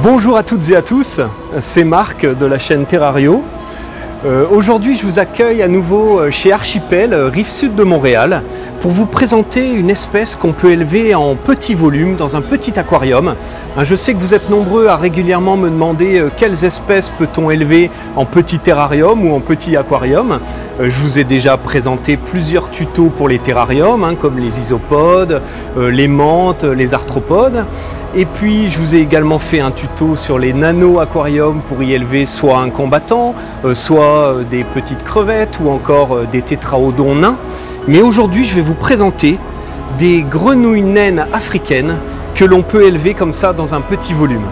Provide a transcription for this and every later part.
Bonjour à toutes et à tous, c'est Marc de la chaîne Terrario. Aujourd'hui je vous accueille à nouveau chez Archipel, rive sud de Montréal, pour vous présenter une espèce qu'on peut élever en petit volume dans un petit aquarium. Je sais que vous êtes nombreux à régulièrement me demander quelles espèces peut-on élever en petit terrarium ou en petit aquarium. Je vous ai déjà présenté plusieurs tutos pour les terrariums, comme les isopodes, les menthes, les arthropodes. Et puis je vous ai également fait un tuto sur les nano-aquariums pour y élever soit un combattant, soit des petites crevettes ou encore des tétraodons nains. Mais aujourd'hui je vais vous présenter des grenouilles naines africaines que l'on peut élever comme ça dans un petit volume.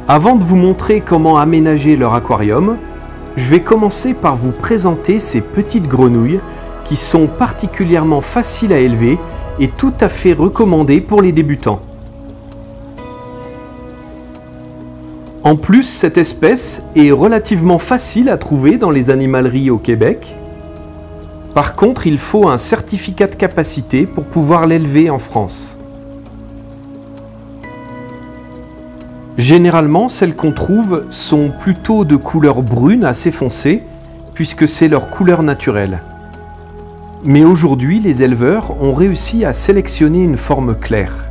Avant de vous montrer comment aménager leur aquarium, je vais commencer par vous présenter ces petites grenouilles qui sont particulièrement faciles à élever et tout à fait recommandées pour les débutants. En plus, cette espèce est relativement facile à trouver dans les animaleries au Québec. Par contre, il faut un certificat de capacité pour pouvoir l'élever en France. Généralement, celles qu'on trouve sont plutôt de couleur brune assez foncée, puisque c'est leur couleur naturelle. Mais aujourd'hui, les éleveurs ont réussi à sélectionner une forme claire.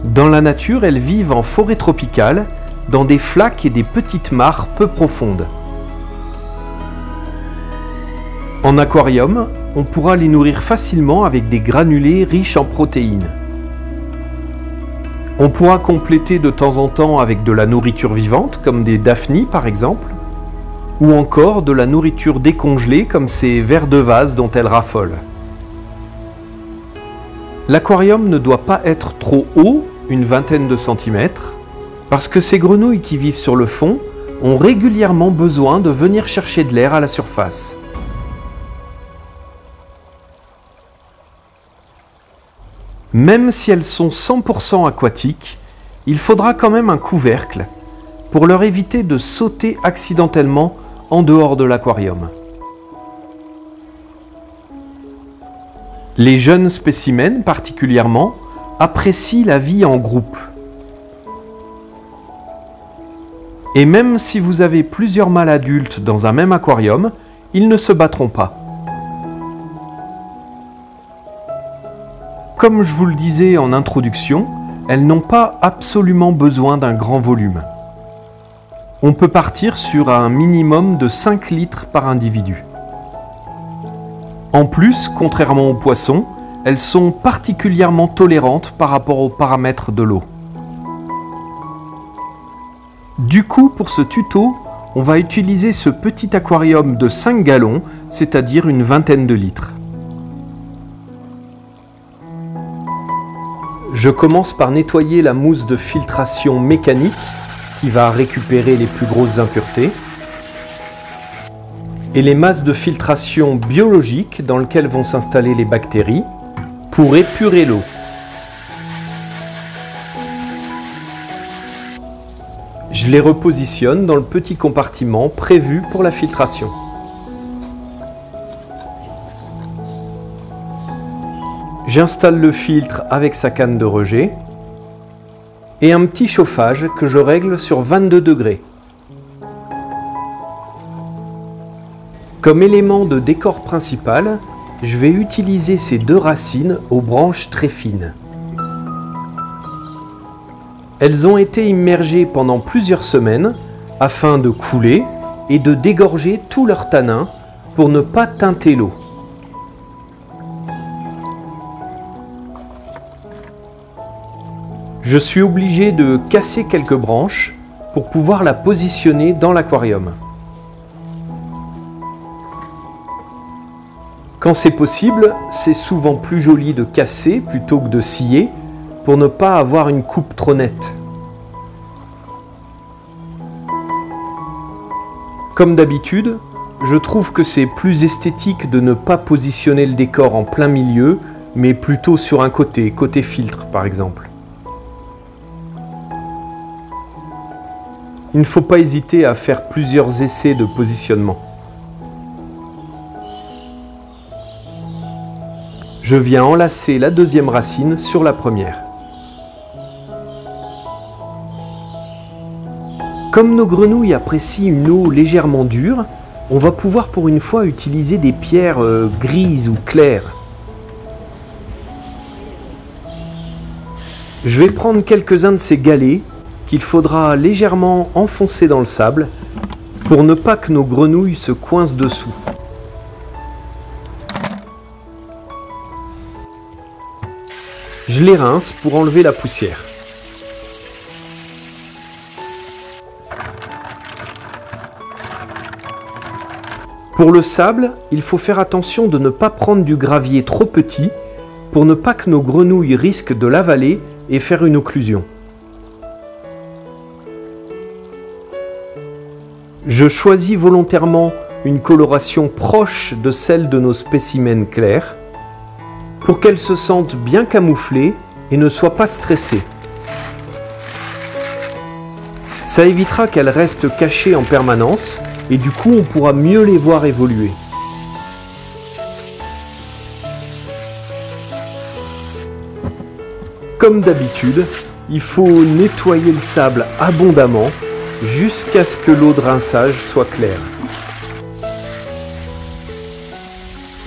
Dans la nature, elles vivent en forêt tropicale, dans des flaques et des petites mares peu profondes. En aquarium, on pourra les nourrir facilement avec des granulés riches en protéines. On pourra compléter de temps en temps avec de la nourriture vivante, comme des daphnies par exemple, ou encore de la nourriture décongelée comme ces vers de vase dont elles raffolent. L'aquarium ne doit pas être trop haut, une vingtaine de centimètres, parce que ces grenouilles qui vivent sur le fond ont régulièrement besoin de venir chercher de l'air à la surface. Même si elles sont 100% aquatiques, il faudra quand même un couvercle pour leur éviter de sauter accidentellement en dehors de l'aquarium. Les jeunes spécimens particulièrement apprécient la vie en groupe. Et même si vous avez plusieurs mâles adultes dans un même aquarium, ils ne se battront pas. Comme je vous le disais en introduction, elles n'ont pas absolument besoin d'un grand volume. On peut partir sur un minimum de 5 litres par individu. En plus, contrairement aux poissons, elles sont particulièrement tolérantes par rapport aux paramètres de l'eau. Du coup, pour ce tuto, on va utiliser ce petit aquarium de 5 gallons, c'est-à-dire une vingtaine de litres. Je commence par nettoyer la mousse de filtration mécanique qui va récupérer les plus grosses impuretés et les masses de filtration biologique dans lesquelles vont s'installer les bactéries pour épurer l'eau. Je les repositionne dans le petit compartiment prévu pour la filtration. J'installe le filtre avec sa canne de rejet et un petit chauffage que je règle sur 22 degrés. Comme élément de décor principal, je vais utiliser ces deux racines aux branches très fines. Elles ont été immergées pendant plusieurs semaines afin de couler et de dégorger tout leur tanin pour ne pas teinter l'eau. Je suis obligé de casser quelques branches pour pouvoir la positionner dans l'aquarium. Quand c'est possible, c'est souvent plus joli de casser plutôt que de scier pour ne pas avoir une coupe trop nette. Comme d'habitude, je trouve que c'est plus esthétique de ne pas positionner le décor en plein milieu, mais plutôt sur un côté filtre par exemple. Il ne faut pas hésiter à faire plusieurs essais de positionnement. Je viens enlacer la deuxième racine sur la première. Comme nos grenouilles apprécient une eau légèrement dure, on va pouvoir pour une fois utiliser des pierres grises ou claires. Je vais prendre quelques-uns de ces galets qu'il faudra légèrement enfoncer dans le sable pour ne pas que nos grenouilles se coincent dessous. Je les rince pour enlever la poussière. Pour le sable, il faut faire attention de ne pas prendre du gravier trop petit pour ne pas que nos grenouilles risquent de l'avaler et faire une occlusion. Je choisis volontairement une coloration proche de celle de nos spécimens clairs pour qu'elles se sentent bien camouflées et ne soient pas stressées. Ça évitera qu'elles restent cachées en permanence et du coup on pourra mieux les voir évoluer. Comme d'habitude, il faut nettoyer le sable abondamment jusqu'à ce que l'eau de rinçage soit claire.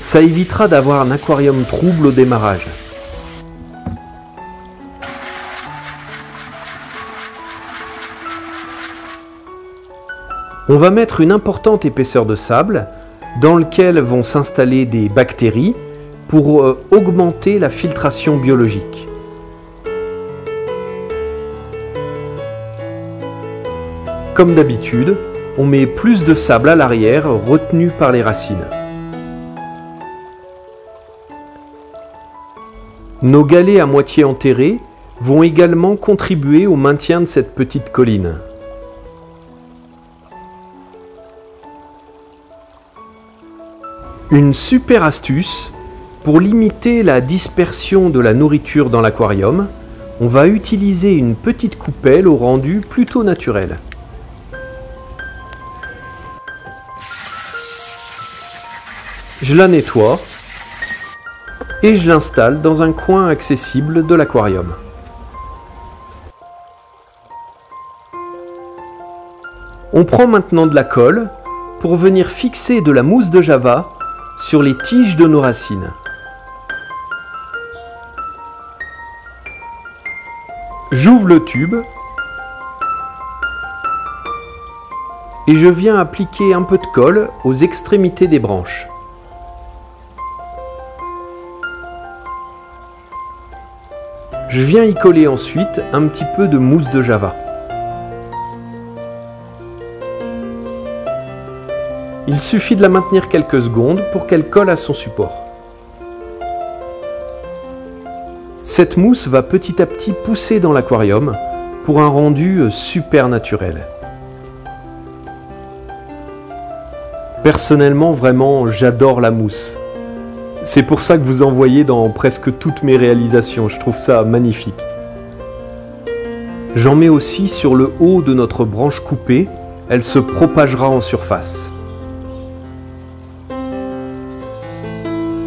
Ça évitera d'avoir un aquarium trouble au démarrage. On va mettre une importante épaisseur de sable dans lequel vont s'installer des bactéries pour augmenter la filtration biologique. Comme d'habitude, on met plus de sable à l'arrière retenu par les racines. Nos galets à moitié enterrés vont également contribuer au maintien de cette petite colline. Une super astuce pour limiter la dispersion de la nourriture dans l'aquarium, on va utiliser une petite coupelle au rendu plutôt naturel. Je la nettoie et je l'installe dans un coin accessible de l'aquarium. On prend maintenant de la colle pour venir fixer de la mousse de java sur les tiges de nos racines. J'ouvre le tube et je viens appliquer un peu de colle aux extrémités des branches. Je viens y coller ensuite un petit peu de mousse de java. Il suffit de la maintenir quelques secondes pour qu'elle colle à son support. Cette mousse va petit à petit pousser dans l'aquarium pour un rendu super naturel. Personnellement, vraiment, j'adore la mousse. C'est pour ça que vous en voyez dans presque toutes mes réalisations, je trouve ça magnifique. J'en mets aussi sur le haut de notre branche coupée, elle se propagera en surface.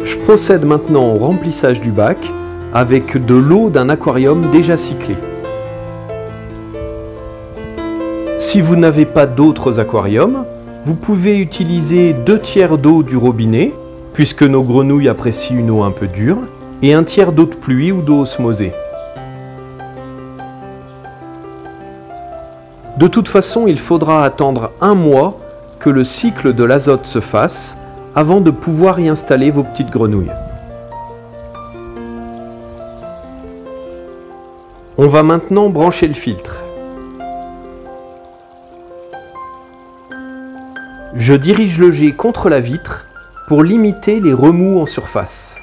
Je procède maintenant au remplissage du bac avec de l'eau d'un aquarium déjà cyclé. Si vous n'avez pas d'autres aquariums, vous pouvez utiliser 2 tiers d'eau du robinet, puisque nos grenouilles apprécient une eau un peu dure, et 1 tiers d'eau de pluie ou d'eau osmosée. De toute façon, il faudra attendre 1 mois que le cycle de l'azote se fasse avant de pouvoir y installer vos petites grenouilles. On va maintenant brancher le filtre. Je dirige le jet contre la vitre pour limiter les remous en surface.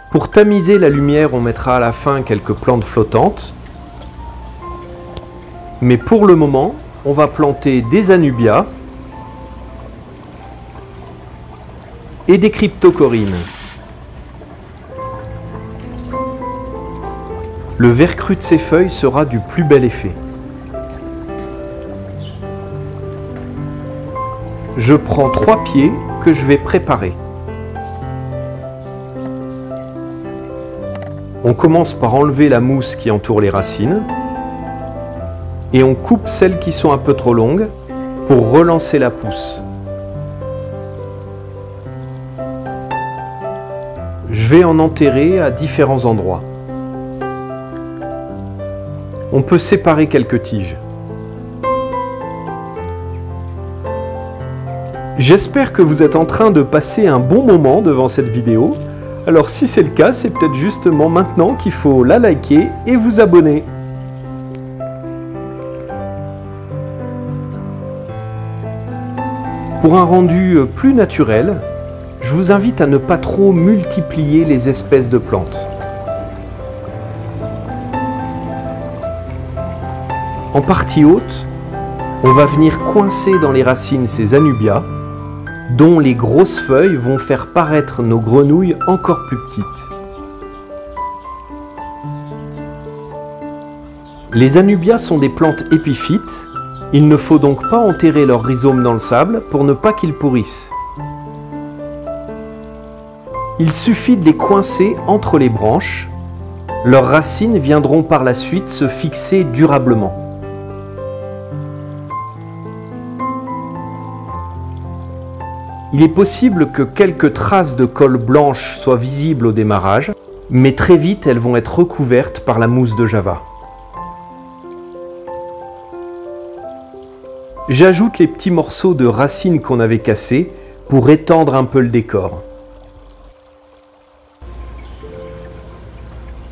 Pour tamiser la lumière, on mettra à la fin quelques plantes flottantes. Mais pour le moment, on va planter des anubias et des cryptocorines. le vert cru de ces feuilles sera du plus bel effet. Je prends 3 pieds que je vais préparer. On commence par enlever la mousse qui entoure les racines et on coupe celles qui sont un peu trop longues pour relancer la pousse. Je vais en enterrer à différents endroits. On peut séparer quelques tiges. J'espère que vous êtes en train de passer un bon moment devant cette vidéo. Alors si c'est le cas, c'est peut-être justement maintenant qu'il faut la liker et vous abonner. Pour un rendu plus naturel, je vous invite à ne pas trop multiplier les espèces de plantes. En partie haute, on va venir coincer dans les racines ces anubias, dont les grosses feuilles vont faire paraître nos grenouilles encore plus petites. Les anubias sont des plantes épiphytes, il ne faut donc pas enterrer leurs rhizomes dans le sable pour ne pas qu'ils pourrissent. Il suffit de les coincer entre les branches, leurs racines viendront par la suite se fixer durablement. Il est possible que quelques traces de colle blanche soient visibles au démarrage, mais très vite elles vont être recouvertes par la mousse de java. J'ajoute les petits morceaux de racines qu'on avait cassés pour étendre un peu le décor.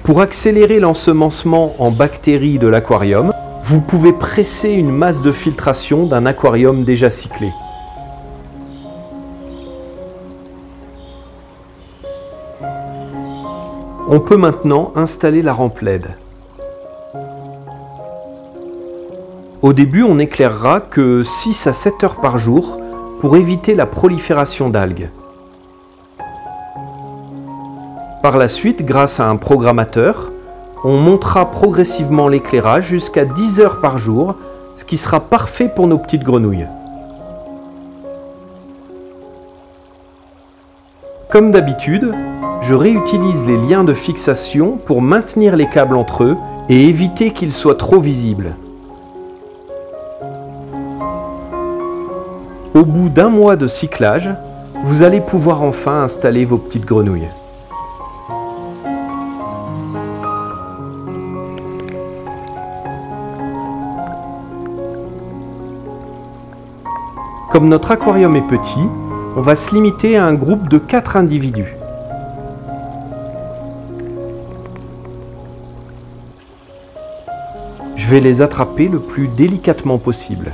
Pour accélérer l'ensemencement en bactéries de l'aquarium, vous pouvez presser une masse de filtration d'un aquarium déjà cyclé. On peut maintenant installer la rampe LED. Au début, on n'éclairera que 6 à 7 heures par jour pour éviter la prolifération d'algues. Par la suite, grâce à un programmateur, on montera progressivement l'éclairage jusqu'à 10 heures par jour, ce qui sera parfait pour nos petites grenouilles. Comme d'habitude, je réutilise les liens de fixation pour maintenir les câbles entre eux et éviter qu'ils soient trop visibles. Au bout d'1 mois de cyclage, vous allez pouvoir enfin installer vos petites grenouilles. Comme notre aquarium est petit, on va se limiter à un groupe de 4 individus. Je vais les attraper le plus délicatement possible.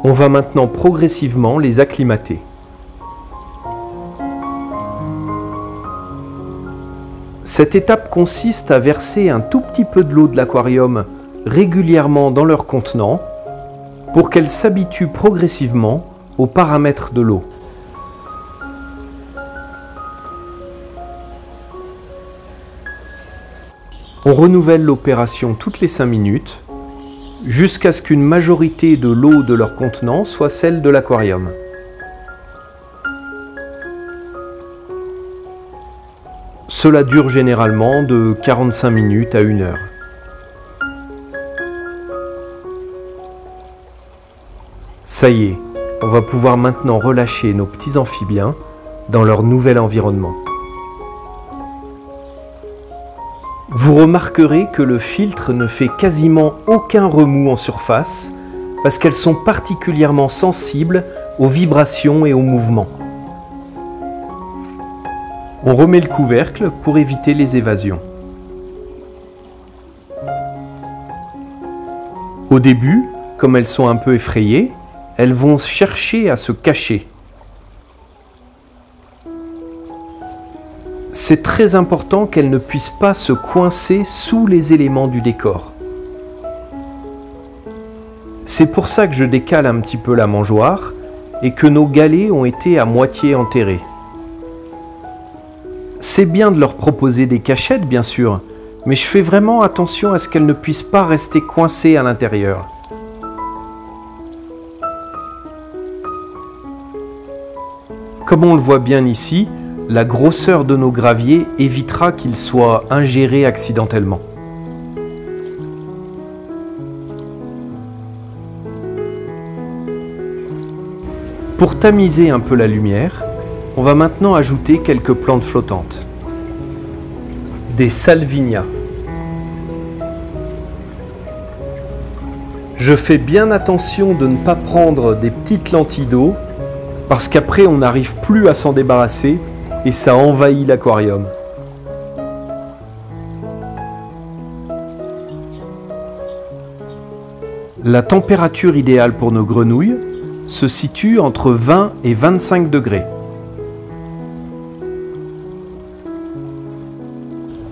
On va maintenant progressivement les acclimater. Cette étape consiste à verser un tout petit peu de l'eau de l'aquarium régulièrement dans leur contenant pour qu'elles s'habituent progressivement aux paramètres de l'eau. On renouvelle l'opération toutes les 5 minutes jusqu'à ce qu'une majorité de l'eau de leur contenant soit celle de l'aquarium. Cela dure généralement de 45 minutes à 1 heure. Ça y est, on va pouvoir maintenant relâcher nos petits amphibiens dans leur nouvel environnement. Vous remarquerez que le filtre ne fait quasiment aucun remous en surface parce qu'elles sont particulièrement sensibles aux vibrations et aux mouvements. On remet le couvercle pour éviter les évasions. Au début, comme elles sont un peu effrayées, elles vont chercher à se cacher. C'est très important qu'elles ne puissent pas se coincer sous les éléments du décor. C'est pour ça que je décale un petit peu la mangeoire et que nos galets ont été à moitié enterrés. C'est bien de leur proposer des cachettes, bien sûr, mais je fais vraiment attention à ce qu'elles ne puissent pas rester coincées à l'intérieur. Comme on le voit bien ici, la grosseur de nos graviers évitera qu'ils soient ingérés accidentellement. Pour tamiser un peu la lumière, on va maintenant ajouter quelques plantes flottantes. Des salvinia. Je fais bien attention de ne pas prendre des petites lentilles d'eau parce qu'après on n'arrive plus à s'en débarrasser et ça envahit l'aquarium. La température idéale pour nos grenouilles se situe entre 20 et 25 degrés.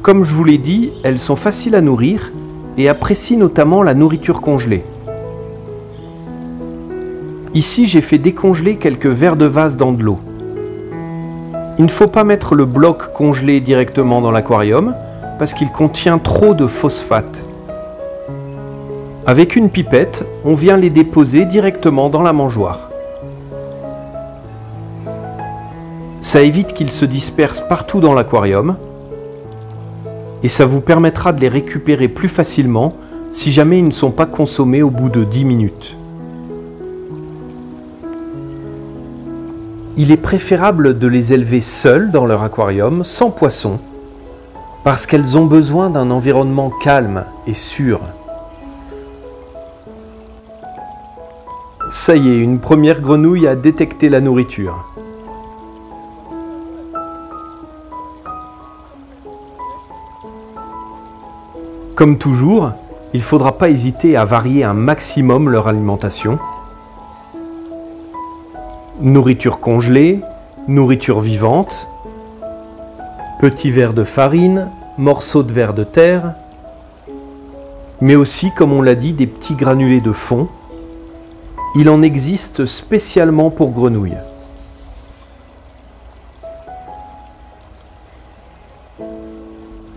Comme je vous l'ai dit, elles sont faciles à nourrir et apprécient notamment la nourriture congelée. Ici, j'ai fait décongeler quelques verres de vase dans de l'eau. Il ne faut pas mettre le bloc congelé directement dans l'aquarium parce qu'il contient trop de phosphate. Avec une pipette, on vient les déposer directement dans la mangeoire. Ça évite qu'ils se dispersent partout dans l'aquarium et ça vous permettra de les récupérer plus facilement si jamais ils ne sont pas consommés au bout de 10 minutes. Il est préférable de les élever seules dans leur aquarium, sans poissons, parce qu'elles ont besoin d'un environnement calme et sûr. Ça y est, une première grenouille a détecté la nourriture. Comme toujours, il ne faudra pas hésiter à varier un maximum leur alimentation. Nourriture congelée, nourriture vivante, petits verres de farine, morceaux de vers de terre, mais aussi, comme on l'a dit, des petits granulés de fond. Il en existe spécialement pour grenouilles.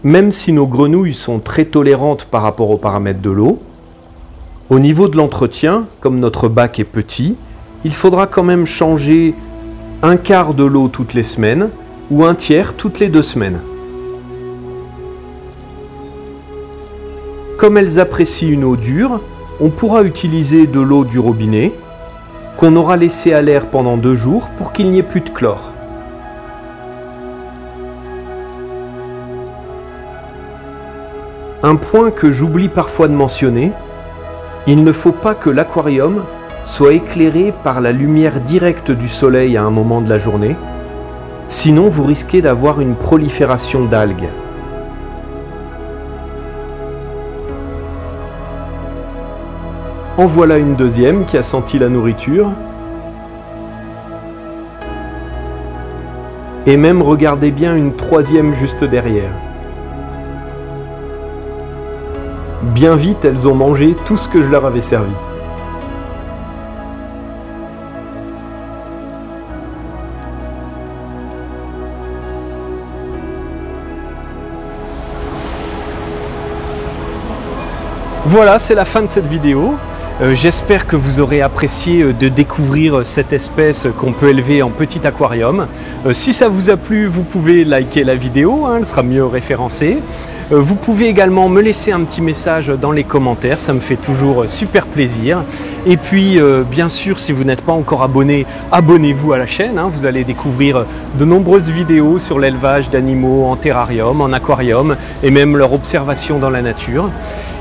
Même si nos grenouilles sont très tolérantes par rapport aux paramètres de l'eau, au niveau de l'entretien, comme notre bac est petit, il faudra quand même changer un quart de l'eau toutes les semaines ou un tiers toutes les 2 semaines. Comme elles apprécient une eau dure, on pourra utiliser de l'eau du robinet qu'on aura laissé à l'air pendant 2 jours pour qu'il n'y ait plus de chlore. Un point que j'oublie parfois de mentionner, il ne faut pas que l'aquarium soit éclairé par la lumière directe du soleil à un moment de la journée, sinon vous risquez d'avoir une prolifération d'algues. En voilà une deuxième qui a senti la nourriture. Et même regardez bien une troisième juste derrière. Bien vite, elles ont mangé tout ce que je leur avais servi. Voilà, c'est la fin de cette vidéo. J'espère que vous aurez apprécié de découvrir cette espèce qu'on peut élever en petit aquarium. Si ça vous a plu, vous pouvez liker la vidéo, elle sera mieux référencée. Vous pouvez également me laisser un petit message dans les commentaires, ça me fait toujours super plaisir. Et puis bien sûr, si vous n'êtes pas encore abonné, abonnez-vous à la chaîne, vous allez découvrir de nombreuses vidéos sur l'élevage d'animaux en terrarium, en aquarium et même leur observation dans la nature.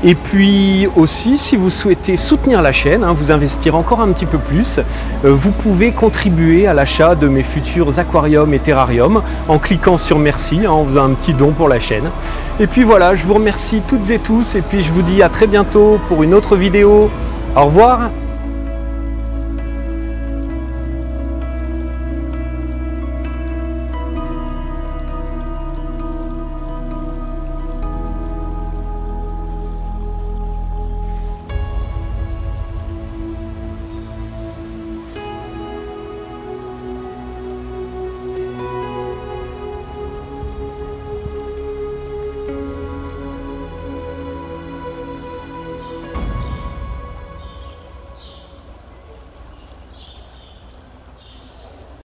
Et puis aussi, si vous souhaitez soutenir la chaîne, vous investir encore un petit peu plus, vous pouvez contribuer à l'achat de mes futurs aquariums et terrariums en cliquant sur merci, en faisant un petit don pour la chaîne. Et puis voilà, je vous remercie toutes et tous et puis je vous dis à très bientôt pour une autre vidéo. Au revoir!